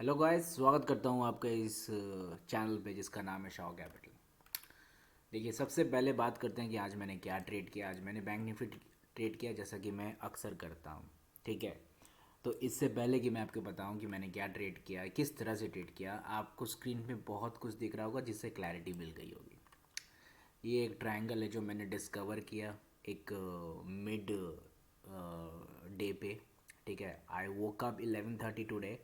Hello guys, स्वागत करता हूँ आपका इस चैनल पे जिसका नाम है शाओ कैपिटल। देखिए, सबसे पहले बात करते हैं कि आज मैंने क्या ट्रेड किया। आज मैंने बैंक निफ्टी ट्रेड किया, जैसा कि मैं अक्सर करता हूँ। ठीक है, तो इससे पहले कि मैं आपको बताऊँ कि मैंने क्या ट्रेड किया, किस तरह से ट्रेड किया, आपको स्क्रीन पे बहुत कुछ दिख रहा होगा जिससे क्लैरिटी मिल गई होगी। ये एक ट्रायंगल है जो मैंने डिस्कवर किया एक मिड डे पे। ठीक है, I woke up 11:30 today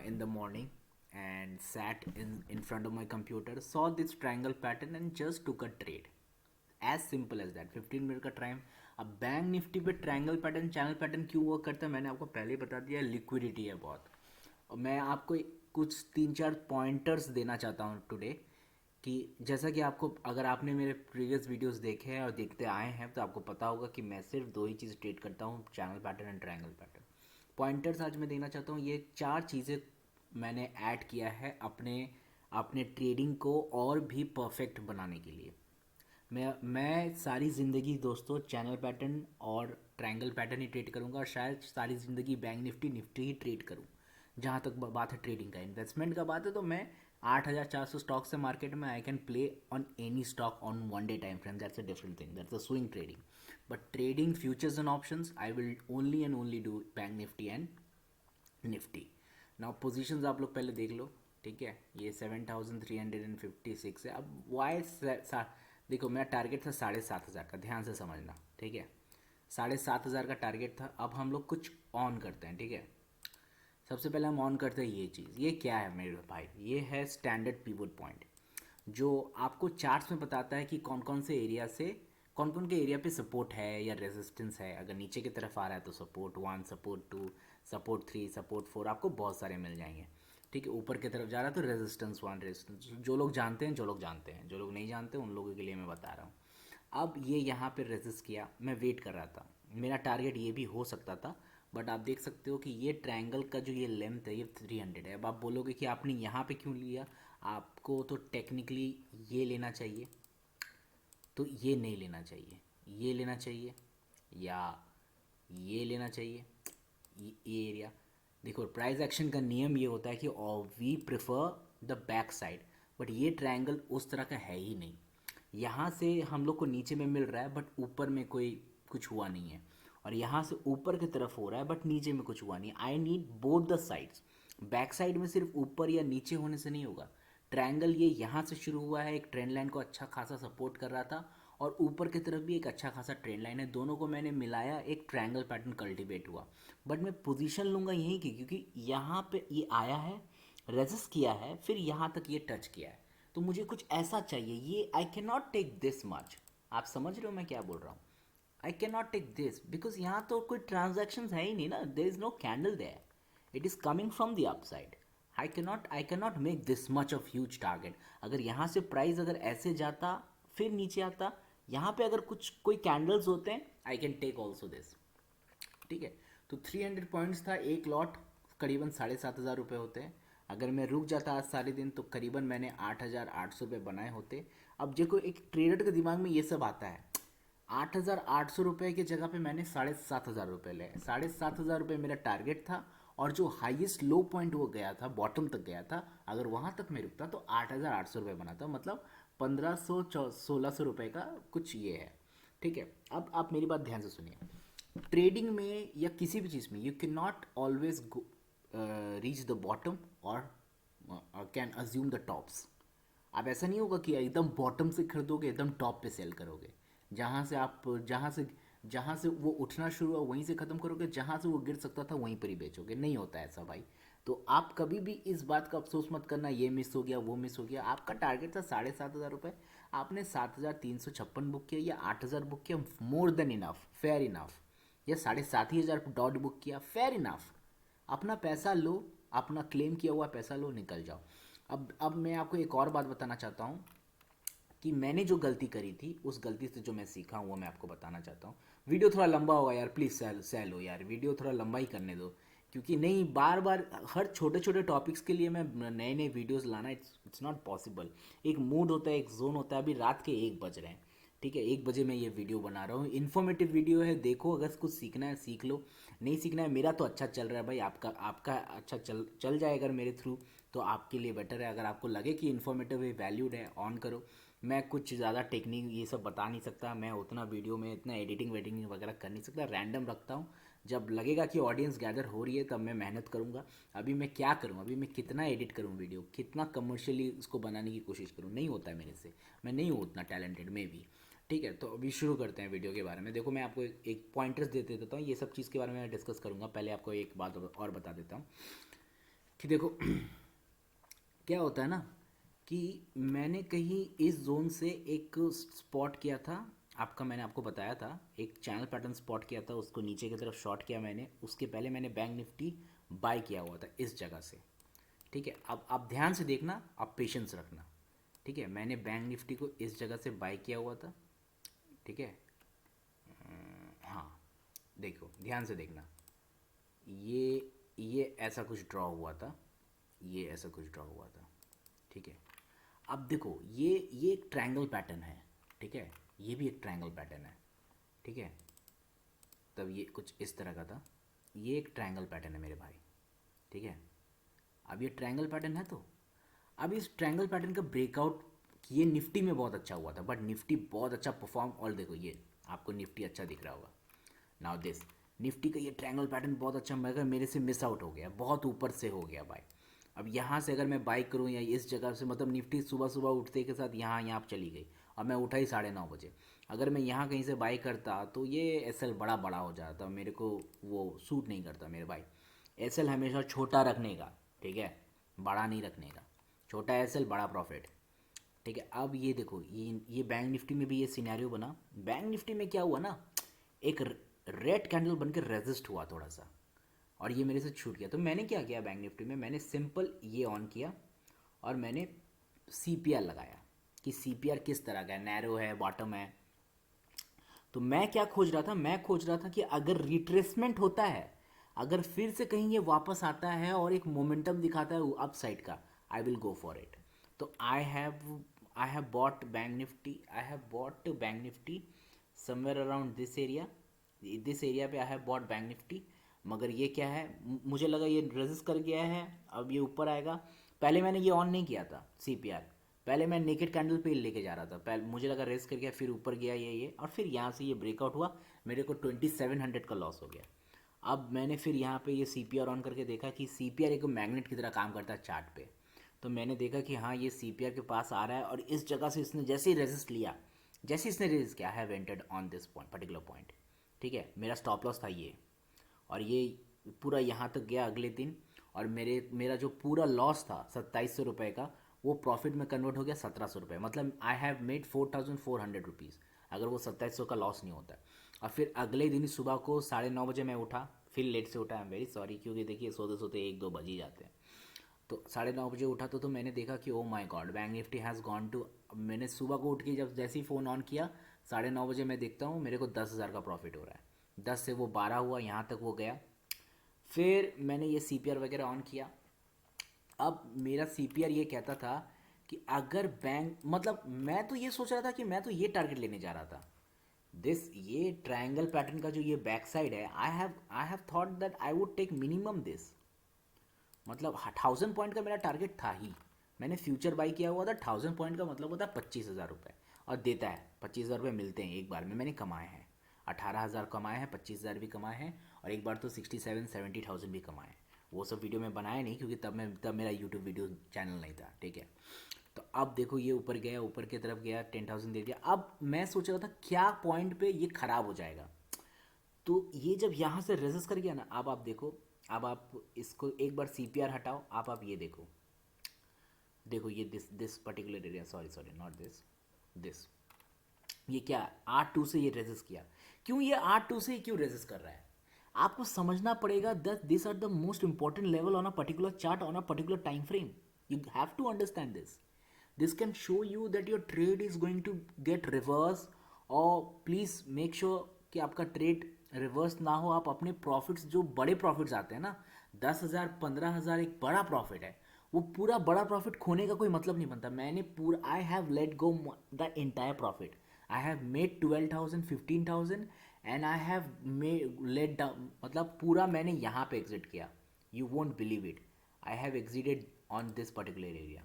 in the morning and sat in front of my computer, saw this triangle pattern and just took a trade. As simple as that. 15 minute का time. अब bank Nifty पे triangle pattern, channel pattern क्यों work करता है मैंने आपको पहले ही बता दिया। लिक्विडिटी है बहुत। और मैं आपको कुछ 3-4 पॉइंटर्स देना चाहता हूँ टुडे, कि जैसा कि आपको, अगर आपने मेरे प्रीवियस वीडियोस देखे हैं और देखते आए हैं तो आपको पता होगा कि मैं सिर्फ दो ही चीज़ ट्रेड करता हूँ, channel pattern and triangle pattern. Pointers आज मैं देना चाहता हूँ। ये चार चीज़ें मैंने ऐड किया है अपने अपने ट्रेडिंग को और भी परफेक्ट बनाने के लिए। मैं सारी ज़िंदगी दोस्तों चैनल पैटर्न और ट्रायंगल पैटर्न ही ट्रेड करूँगा, और शायद सारी ज़िंदगी बैंक निफ्टी निफ्टी ही ट्रेड करूँ। जहाँ तक बात है ट्रेडिंग का, इन्वेस्टमेंट का बात है, तो मैं 8,400 स्टॉक्स से मार्केट में I can play on any stock on one day time frame. That's a different thing, that's a swing trading. But trading futures and options I will only and only do bank Nifty and Nifty. Now positions आप लोग पहले देख लो। ठीक है, ये 7,356 है। अब Y देखो, मेरा टारगेट था 7,500 का, ध्यान से समझना। ठीक है, 7,500 का टारगेट था। अब हम लोग कुछ ऑन करते हैं। ठीक है, सबसे पहले हम ऑन करते हैं ये चीज़। ये क्या है मेरे भाई? ये है स्टैंडर्ड पिवट पॉइंट, जो आपको चार्ट्स में बताता है कि कौन कौन से एरिया से, कौन कौन के एरिया पे सपोर्ट है या रेजिस्टेंस है। अगर नीचे की तरफ आ रहा है तो सपोर्ट 1, सपोर्ट 2, सपोर्ट 3, सपोर्ट 4 आपको बहुत सारे मिल जाएंगे। ठीक है, ऊपर की तरफ जा रहा है तो रेजिस्टेंस 1, रेजिस्टेंस, जो लोग जानते हैं, जो लोग जानते हैं, जो लोग नहीं जानते उन लोगों के लिए मैं बता रहा हूँ। अब ये यहाँ पे रेजिस्ट किया, मैं वेट कर रहा था। मेरा टारगेट ये भी हो सकता था, बट आप देख सकते हो कि ये ट्रायंगल का जो ये लेंथ है ये 300 है। अब आप बोलोगे कि आपने यहाँ पे क्यों लिया। आपको तो टेक्निकली ये लेना चाहिए, तो ये नहीं लेना चाहिए, ये लेना चाहिए, या ये लेना चाहिए, ये एरिया। देखो, प्राइस एक्शन का नियम ये होता है कि we prefer the back side, but ये ट्रायंगल उस तरह का है ही नहीं। यहाँ से हम लोग को नीचे में मिल रहा है बट ऊपर में कोई कुछ हुआ नहीं है, और यहाँ से ऊपर की तरफ हो रहा है बट नीचे में कुछ हुआ नहीं। I need both the sides. Back side में सिर्फ ऊपर या नीचे होने से नहीं होगा। ट्रायंगल ये यहाँ से शुरू हुआ है, एक ट्रेंड लाइन को अच्छा खासा सपोर्ट कर रहा था, और ऊपर की तरफ भी एक अच्छा खासा ट्रेंड लाइन है। दोनों को मैंने मिलाया, एक ट्रायंगल पैटर्न कल्टीवेट हुआ। बट मैं पोजीशन लूँगा यहीं की, क्योंकि यहाँ पे ये आया है, रेजिस्ट किया है, फिर यहाँ तक ये टच किया है, तो मुझे कुछ ऐसा चाहिए। ये I can not take this much. आप समझ रहे हो मैं क्या बोल रहा हूँ? I can not take this because यहाँ तो कोई ट्रांजेक्शन है ही नहीं ना, there is no candle there, it is coming from the upside. I can not make this much of huge target. अगर यहाँ से प्राइस अगर ऐसे जाता फिर नीचे आता, यहाँ पे अगर कुछ कोई कैंडल्स होते हैं, I can take also this. ठीक है, तो 300 पॉइंट्स था एक लॉट, करीबन 7,500 रुपये होते हैं। अगर मैं रुक जाता आज सारे दिन तो करीबन मैंने 8,800 रुपये बनाए होते। अब देखो, एक ट्रेडर के दिमाग में ये सब आता है। 8,800 रुपये की जगह पे मैंने 7,500 रुपये ले, 7,500 रुपये मेरा टारगेट था, और जो हाईएस्ट लो पॉइंट वो गया था, बॉटम तक गया था, अगर वहाँ तक मैं रुकता तो 8,800 रुपये बना था, मतलब 1,500-1,600 रुपये का कुछ ये है। ठीक है, अब आप मेरी बात ध्यान से सुनिए। ट्रेडिंग में या किसी भी चीज़ में you can not always reach the bottom और कैन अज्यूम द टॉप्स। आप ऐसा नहीं होगा कि एकदम बॉटम से खरीदोगे एकदम टॉप पे सेल करोगे। जहाँ से आप जहाँ से वो उठना शुरू हुआ वहीं से ख़त्म करोगे, जहाँ से वो गिर सकता था वहीं पर ही बेचोगे। नहीं होता ऐसा भाई। तो आप कभी भी इस बात का अफसोस मत करना ये मिस हो गया वो मिस हो गया। आपका टारगेट था 7,500 रुपये, आपने 7,356 बुक किया या 8,000 बुक किया, more than enough, fair enough. या 7,500 डॉट बुक किया, फेयर इनफ। अपना पैसा लो, अपना क्लेम किया हुआ पैसा लो, निकल जाओ। अब मैं आपको एक और बात बताना चाहता हूँ कि मैंने जो गलती करी थी उस गलती से जो मैं सीखा हूँ वो मैं आपको बताना चाहता हूँ। वीडियो थोड़ा लंबा होगा यार, प्लीज़ सह लो यार, वीडियो थोड़ा लंबा ही करने दो। क्योंकि नहीं, बार बार हर छोटे छोटे टॉपिक्स के लिए मैं नए नए वीडियोस लाना, इट्स नॉट पॉसिबल। एक मूड होता है, एक जोन होता है। अभी रात के 1 बज रहे हैं। ठीक है, 1 बजे मैं ये वीडियो बना रहा हूँ, इन्फॉर्मेटिव वीडियो है, देखो, अगर कुछ सीखना है सीख लो, नहीं सीखना है, मेरा तो अच्छा चल रहा है भाई, आपका आपका अच्छा चल चल जाए अगर मेरे थ्रू, तो आपके लिए बेटर है। अगर आपको लगे कि इन्फॉर्मेटिव है, वैल्यूड है, ऑन करो। मैं कुछ ज़्यादा टेक्निक ये सब बता नहीं सकता, मैं उतना वीडियो में इतना एडिटिंग वेडिटिंग वगैरह कर नहीं सकता, रैंडम रखता हूँ। जब लगेगा कि ऑडियंस गैदर हो रही है तब मैं मेहनत करूँगा। अभी मैं क्या करूँ, अभी मैं कितना एडिट करूँ वीडियो, कितना कमर्शियली उसको बनाने की कोशिश करूँ, नहीं होता है मेरे से, मैं नहीं हूँ उतना टैलेंटेड में भी। ठीक है, तो अभी शुरू करते हैं वीडियो के बारे में। देखो, मैं आपको एक पॉइंटर्स दे देता हूँ, ये सब चीज़ के बारे में मैं डिस्कस करूँगा। पहले आपको एक बात और बता देता हूँ कि देखो क्या होता है ना, कि मैंने कहीं इस जोन से एक स्पॉट किया था, आपका मैंने आपको बताया था, एक चैनल पैटर्न स्पॉट किया था, उसको नीचे की तरफ शॉर्ट किया मैंने, उसके पहले मैंने बैंक निफ्टी बाय किया हुआ था इस जगह से। ठीक है, अब आप ध्यान से देखना, आप पेशेंस रखना। ठीक है, मैंने बैंक निफ्टी को इस जगह से बाय किया हुआ था। ठीक है, हाँ, देखो ध्यान से देखना, ये ऐसा कुछ ड्रॉ हुआ था, ये ऐसा कुछ ड्रॉ हुआ था। ठीक है, अब देखो ये एक ट्रायंगल पैटर्न है। ठीक है, ये भी एक ट्रायंगल पैटर्न है। ठीक है, तब ये कुछ इस तरह का था, ये एक ट्रायंगल पैटर्न है मेरे भाई। ठीक है, अब ये ट्रायंगल पैटर्न है, तो अब इस ट्रायंगल पैटर्न का ब्रेकआउट ये निफ्टी में बहुत अच्छा हुआ था, बट निफ्टी बहुत अच्छा परफॉर्म, और देखो ये आपको निफ्टी अच्छा दिख रहा होगा। नाउ दिस निफ्टी का ये ट्रायंगल पैटर्न बहुत अच्छा, मगर मेरे से मिस आउट हो गया, बहुत ऊपर से हो गया भाई। अब यहाँ से अगर मैं बाई करूँ या इस जगह से, मतलब निफ्टी सुबह सुबह उठते के साथ यहाँ पर चली गई, और मैं उठा ही 9:30 बजे। अगर मैं यहाँ कहीं से बाई करता तो ये एसएल बड़ा बड़ा हो जाता, मेरे को वो सूट नहीं करता मेरे भाई। एसएल हमेशा छोटा रखने का, ठीक है, बड़ा नहीं रखने का, छोटा एसएल बड़ा प्रॉफिट। ठीक है, अब ये देखो, ये बैंक निफ्टी में भी ये सिनेरियो बना। बैंक निफ्टी में क्या हुआ ना, एक रेड कैंडल बनकर रेजिस्ट हुआ थोड़ा सा, और ये मेरे से छूट गया। तो मैंने क्या किया बैंक निफ्टी में, मैंने सिंपल ये ऑन किया, और मैंने सीपीआर लगाया कि सीपीआर किस तरह का है, नैरो है, बॉटम है। तो मैं क्या खोज रहा था, मैं खोज रहा था कि अगर रिट्रेसमेंट होता है, अगर फिर से कहीं ये वापस आता है और एक मोमेंटम दिखाता है अप साइड का, I will go for it. तो I have bought bank Nifty, I have bought bank Nifty somewhere around this area पे I have bought bank Nifty. मगर ये क्या है, मुझे लगा ये रेजिस्ट कर गया है, अब ये ऊपर आएगा। पहले मैंने ये ऑन नहीं किया था सीपीआर, पहले मैं नेकेड कैंडल पे लेके जा रहा था, पहले मुझे लगा रेस कर गया, फिर ऊपर गया ये, और फिर यहाँ से ये ब्रेकआउट हुआ, मेरे को 2700 का लॉस हो गया। अब मैंने फिर यहाँ पे ये सीपीआर ऑन करके देखा कि सीपीआर एक मैग्नेट की तरह काम करता है चार्ट पे। तो मैंने देखा कि हाँ, ये सीपीआर के पास आ रहा है, और इस जगह से इसने जैसे ही रेजिस्ट लिया, जैसे इसने रेजिस्ट किया, have ended on this point, particular point. ठीक है, मेरा स्टॉप लॉस था ये, और ये पूरा यहाँ तक गया अगले दिन, और मेरा जो पूरा लॉस था 2700 रुपये का, वो प्रॉफिट में कन्वर्ट हो गया 1700 रुपये। मतलब आई हैव मेड 4400 रुपीज़, अगर वो 2700 का लॉस नहीं होता। और फिर अगले दिन सुबह को 9:30 बजे मैं उठा, फिर लेट से उठा, आई एम वेरी सॉरी, क्योंकि देखिए सोते सोते 1-2 बज ही जाते हैं। तो 9:30 बजे उठा, तो मैंने देखा कि oh my god, bank Nifty has gone to. मैंने सुबह को उठ के जब जैसे ही फ़ोन ऑन किया, 9:30 बजे मैं देखता हूँ मेरे को 10,000 का प्रॉफिट हो रहा है, 10 से वो 12 हुआ, यहाँ तक वो गया। फिर मैंने ये सीपीआर वगैरह ऑन किया। अब मेरा सीपीआर ये कहता था कि अगर बैंक, मतलब मैं तो ये सोच रहा था कि मैं तो ये टारगेट लेने जा रहा था, ये ट्रायंगल पैटर्न का जो ये बैक साइड है, I have thought that I would take minimum this, मतलब 1000 पॉइंट का मेरा टारगेट था ही। मैंने फ्यूचर बाई किया हुआ था, 1000 पॉइंट का मतलब होता है 25,000 रुपये, और देता है 25,000 रुपये मिलते हैं एक बार में, मैंने कमाए हैं 18,000 कमाए हैं, 25,000 भी कमाए हैं, और एक बार तो 67-70,000 भी कमाए हैं। वो सब वीडियो में बनाया नहीं, क्योंकि तब मेरा यूट्यूब वीडियो चैनल नहीं था। ठीक है, तो अब देखो ये ऊपर गया, ऊपर की तरफ गया, 10,000 दे दिया। अब मैं सोच रहा था क्या पॉइंट पे ये ख़राब हो जाएगा, तो ये जब यहाँ से रेजिस्ट कर गया ना, अब आप देखो, अब आप इसको एक बार सीपीआर हटाओ, आप ये देखो, देखो ये this particular area, sorry sorry, not this, this, ये क्या, 8-2 से ये रेजिस्ट किया। क्यों ये 8-2 से क्यों रेजिस्ट कर रहा है, आपको समझना पड़ेगा that this are the most important level on a particular chart, on a particular time frame. You have to understand this can show you that your trade is going to get reverse, और please make sure कि आपका trade reverse ना हो। आप अपने profits, जो बड़े profits आते हैं ना, 10,000 15,000 एक बड़ा प्रॉफिट है, वो पूरा बड़ा प्रॉफिट खोने का कोई मतलब नहीं बनता। मैंने पूरा, I have let go the entire profit, I have made 12,000 15,000 and I have made let down, मतलब पूरा मैंने यहाँ पे एग्जिट किया. You won't believe it. I have exited on this particular area.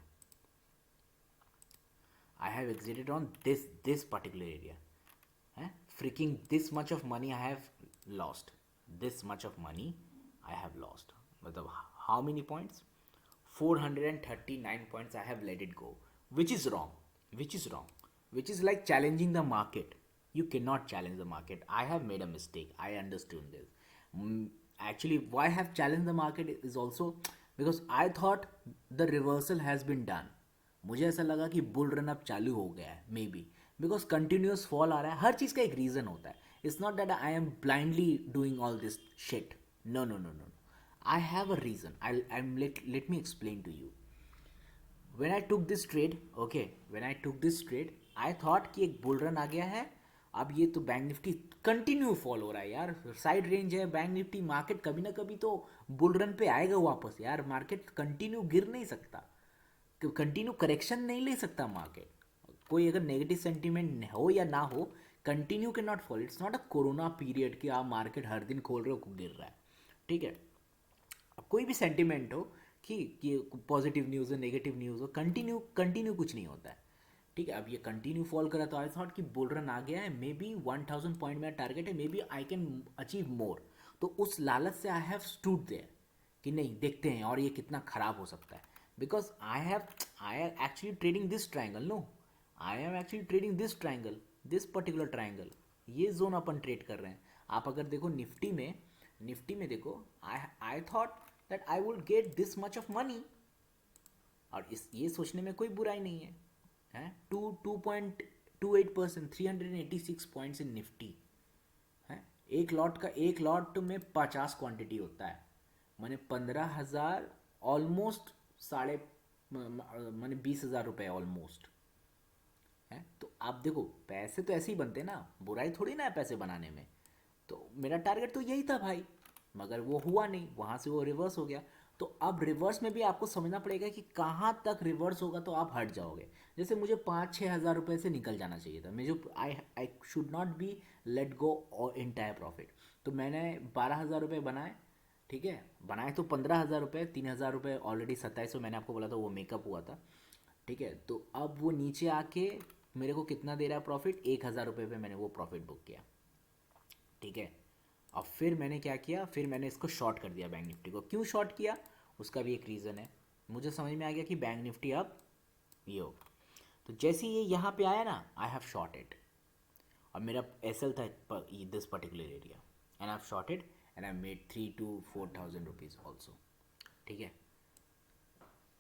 I have exited on this particular area. Freaking this much of money I have lost. This much of money I have lost. मतलब how many points? 439 points I have let it go, which is wrong. Which is wrong. Which is like challenging the market. You cannot challenge the market. I have made a mistake. I understood this. Actually, why I have challenged the market is also because I thought the reversal has been done. मुझे ऐसा लगा कि bull run up चालू हो गया है, maybe because continuous fall आ रहा है. हर चीज़ का एक रीज़न होता है. It's not that I am blindly doing all this shit. No no no no. I have a reason. I am let me explain to you. when I took this trade, okay, when I took this trade, I thought कि एक bull run आ गया है. अब ये तो bank Nifty continue fall हो रहा है यार. साइड रेंज है बैंक निफ्टी. मार्केट कभी ना कभी तो बुल रन पे आएगा वापस यार. मार्केट कंटिन्यू गिर नहीं सकता, कंटिन्यू करेक्शन नहीं ले सकता मार्केट. कोई अगर नेगेटिव सेंटीमेंट हो या ना हो, continue can not fall. It's not a corona period कि आप मार्केट हर दिन खोल रहे हो गिर रहा है. ठीक है, अब कोई भी सेंटीमेंट हो कि पॉजिटिव न्यूज़ हो नेगेटिव न्यूज़ हो, कंटिन्यू कंटिन्यू कुछ नहीं होता है. ठीक है, अब ये कंटिन्यू फॉल करा तो आई थॉट कि बुल रन आ गया है. मे बी 1000 पॉइंट मेरा टारगेट है. Maybe I can achieve more. तो उस लालच से आई हैव स्टूड देयर कि नहीं देखते हैं और ये कितना ख़राब हो सकता है. because I am actually trading this triangle. No, I am actually trading this triangle, this particular triangle. ये जोन अपन ट्रेड कर रहे हैं. आप अगर देखो निफ्टी में देखो, I thought that I will get this much of money. और ये सोचने में कोई बुराई नहीं है. 2.28%, 386 पॉइंट्स इन निफ्टी है. एक लॉट में 50 क्वांटिटी होता है. मैंने 15,000 ऑलमोस्ट मैंने 20,000 रुपये ऑलमोस्ट है. तो आप देखो पैसे तो ऐसे ही बनते ना, बुराई थोड़ी ना है पैसे बनाने में. तो मेरा टारगेट तो यही था भाई, मगर वो हुआ नहीं. वहाँ से वो रिवर्स हो गया. तो अब रिवर्स में भी आपको समझना पड़ेगा कि कहाँ तक रिवर्स होगा तो आप हट जाओगे. जैसे मुझे 5-6 हज़ार रुपये से निकल जाना चाहिए था. मुझे I should not be let go entire profit. तो मैंने 12,000 रुपये बनाए. ठीक है, बनाए तो 15,000 रुपये. 3,000 रुपये ऑलरेडी 2700 मैंने आपको बोला था वो मेकअप हुआ था. ठीक है, तो अब वो नीचे आके मेरे को कितना दे रहा है प्रॉफिट? 1,000 रुपये पे मैंने वो प्रॉफिट बुक किया. ठीक है, अब फिर मैंने क्या किया, फिर मैंने इसको शॉर्ट कर दिया बैंक निफ्टी को. क्यों शॉर्ट किया उसका भी एक रीज़न है. मुझे समझ में आ गया कि बैंक निफ्टी अब ये हो. तो जैसे ही ये यहाँ पे आया ना, आई हैव शॉर्टेड. और मेरा एसएल था this particular area and I have shorted and I made 3,000 to 4,000 rupees also. ठीक है,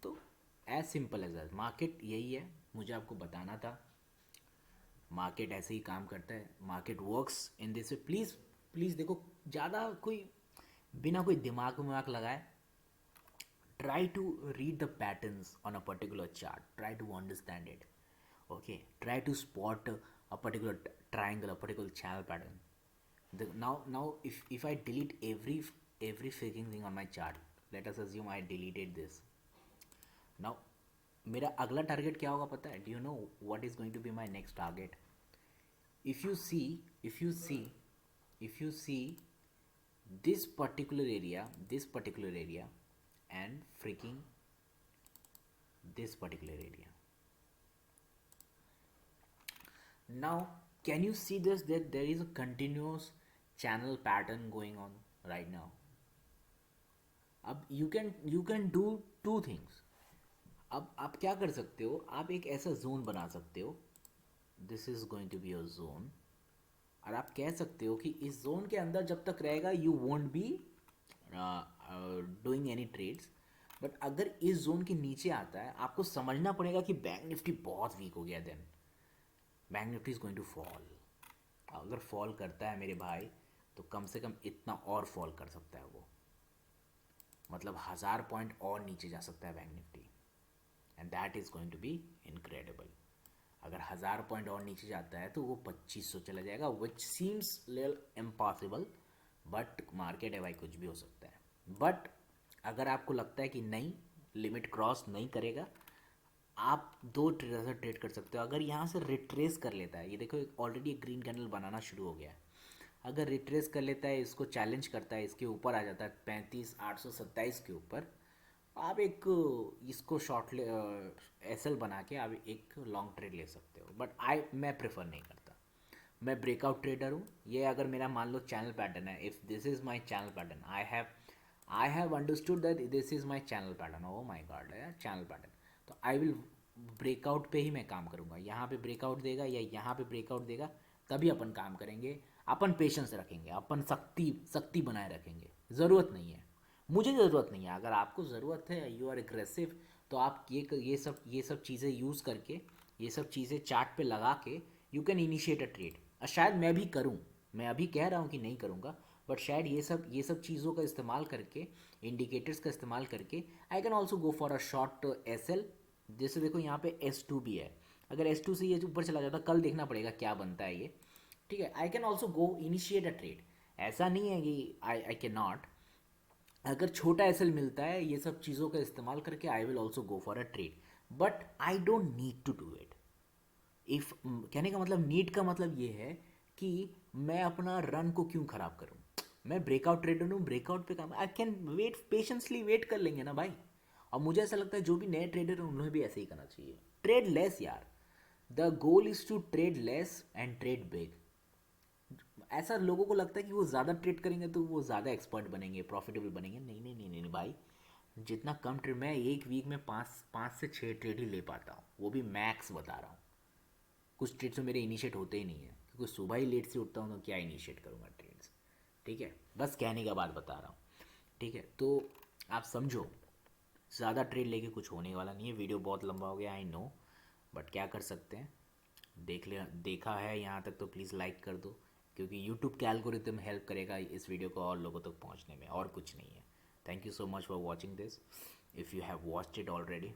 तो as simple as that. Market यही है, मुझे आपको बताना था. मार्केट ऐसे ही काम करता है. Market works in this way. Please please देखो, ज़्यादा कोई बिना कोई दिमाग लगाए, try to read the patterns on a particular chart. Try to understand it. Okay, try to spot a particular triangle, a particular channel pattern. Now if I delete every freaking thing on my chart, let us assume I deleted this. Now मेरा अगला target क्या होगा पता है? Do you know what is going to be my next target? If you see this particular area and freaking this particular area. Now can you see this, that there is a continuous channel pattern going on right now? अब you can do two things. अब आप क्या कर सकते हो, आप एक ऐसा जोन बना सकते हो. This is going to be a zone. और आप कह सकते हो कि इस जोन के अंदर जब तक रहेगा you won't be doing any trades. But अगर इस जोन के नीचे आता है, आपको समझना पड़ेगा कि बैंक निफ्टी बहुत वीक हो गया. Then bank Nifty is going to fall. अगर फॉल करता है मेरे भाई, तो कम से कम इतना और फॉल कर सकता है वो. मतलब 1000 पॉइंट और नीचे जा सकता है bank Nifty. And that is going to be incredible. अगर 1000 पॉइंट और नीचे जाता है तो वो 2500 चला जाएगा, which seems little impossible. But market है भाई, कुछ भी हो सकता है. बट अगर आपको लगता है कि नहीं, लिमिट क्रॉस नहीं करेगा, आप दो तरह से ट्रेड कर सकते हो। अगर यहाँ से रिट्रेस कर लेता है, ये देखो ऑलरेडी एक ग्रीन कैंडल बनाना शुरू हो गया है। अगर रिट्रेस कर लेता है, इसको चैलेंज करता है, इसके ऊपर आ जाता है 35,827 के ऊपर, आप एक इसको शॉर्ट ले एस एल बना के आप एक लॉन्ग ट्रेड ले सकते हो। बट मैं प्रेफर नहीं करता। मैं ब्रेकआउट ट्रेडर हूँ। ये अगर मेरा मान लो चैनल पैटर्न है, if this is my channel pattern, I have understood that this is my channel pattern, oh my god है चैनल पैटर्न, तो आई विल ब्रेकआउट पे ही मैं काम करूँगा। यहाँ पे ब्रेकआउट देगा या यहाँ पे ब्रेकआउट देगा, तभी अपन काम करेंगे। अपन पेशेंस रखेंगे, अपन सख्ती सख्ती बनाए रखेंगे। ज़रूरत नहीं है, मुझे ज़रूरत नहीं है। अगर आपको ज़रूरत है, यू आर एग्रेसिव, तो आप ये सब चीज़ें यूज़ करके, ये सब चीज़ें चार्ट पे लगा के you can initiate a trade. शायद मैं भी करूँ, मैं अभी कह रहा हूँ कि नहीं करूँगा, बट शायद ये सब चीज़ों का इस्तेमाल करके, इंडिकेटर्स का इस्तेमाल करके, I can also go for a short S L. जैसे देखो यहाँ पे S2 भी है, अगर S2 से ये ऊपर चला जाता, कल देखना पड़ेगा क्या बनता है ये। ठीक है, I can also go initiate a trade. ऐसा नहीं है कि आई कैन नॉट। अगर छोटा एसएल मिलता है ये सब चीज़ों का इस्तेमाल करके, I will also go for a trade, but I don't need to do it. If कहने का मतलब, नीड का मतलब ये है कि मैं अपना रन को क्यों ख़राब करूँ। मैं ब्रेकआउट ट्रेडर हूँ, ब्रेकआउट पे काम, I can wait patiently, wait कर लेंगे ना भाई। और मुझे ऐसा लगता है जो भी नए ट्रेडर हैं उन्हें भी ऐसे ही करना चाहिए। ट्रेड लेस यार, the goal is to trade less and trade big. ऐसा लोगों को लगता है कि वो ज़्यादा ट्रेड करेंगे तो वो ज़्यादा एक्सपर्ट बनेंगे, प्रॉफिटेबल बनेंगे। नहीं नहीं नहीं नहीं भाई, जितना कम ट्रेड, मैं एक वीक में 5 से 6 ट्रेड ही ले पाता हूँ, वो भी मैक्स बता रहा हूँ। कुछ ट्रेड्स में मेरे इनिशिएट होते ही नहीं है, क्योंकि सुबह ही लेट से उठता हूँ, तो क्या इनिशिएट करूँगा ट्रेड्स। ठीक है, बस कहने का बात बता रहा हूँ। ठीक है, तो आप समझो, ज़्यादा ट्रेड लेके कुछ होने वाला नहीं है। वीडियो बहुत लंबा हो गया, आई नो, बट क्या कर सकते हैं। देखा है यहाँ तक तो प्लीज़ लाइक कर दो, क्योंकि यूट्यूब के एल्गोरिथम हेल्प करेगा इस वीडियो को और लोगों तक पहुँचने में, और कुछ नहीं है। Thank you so much for watching this. If you have watched it already,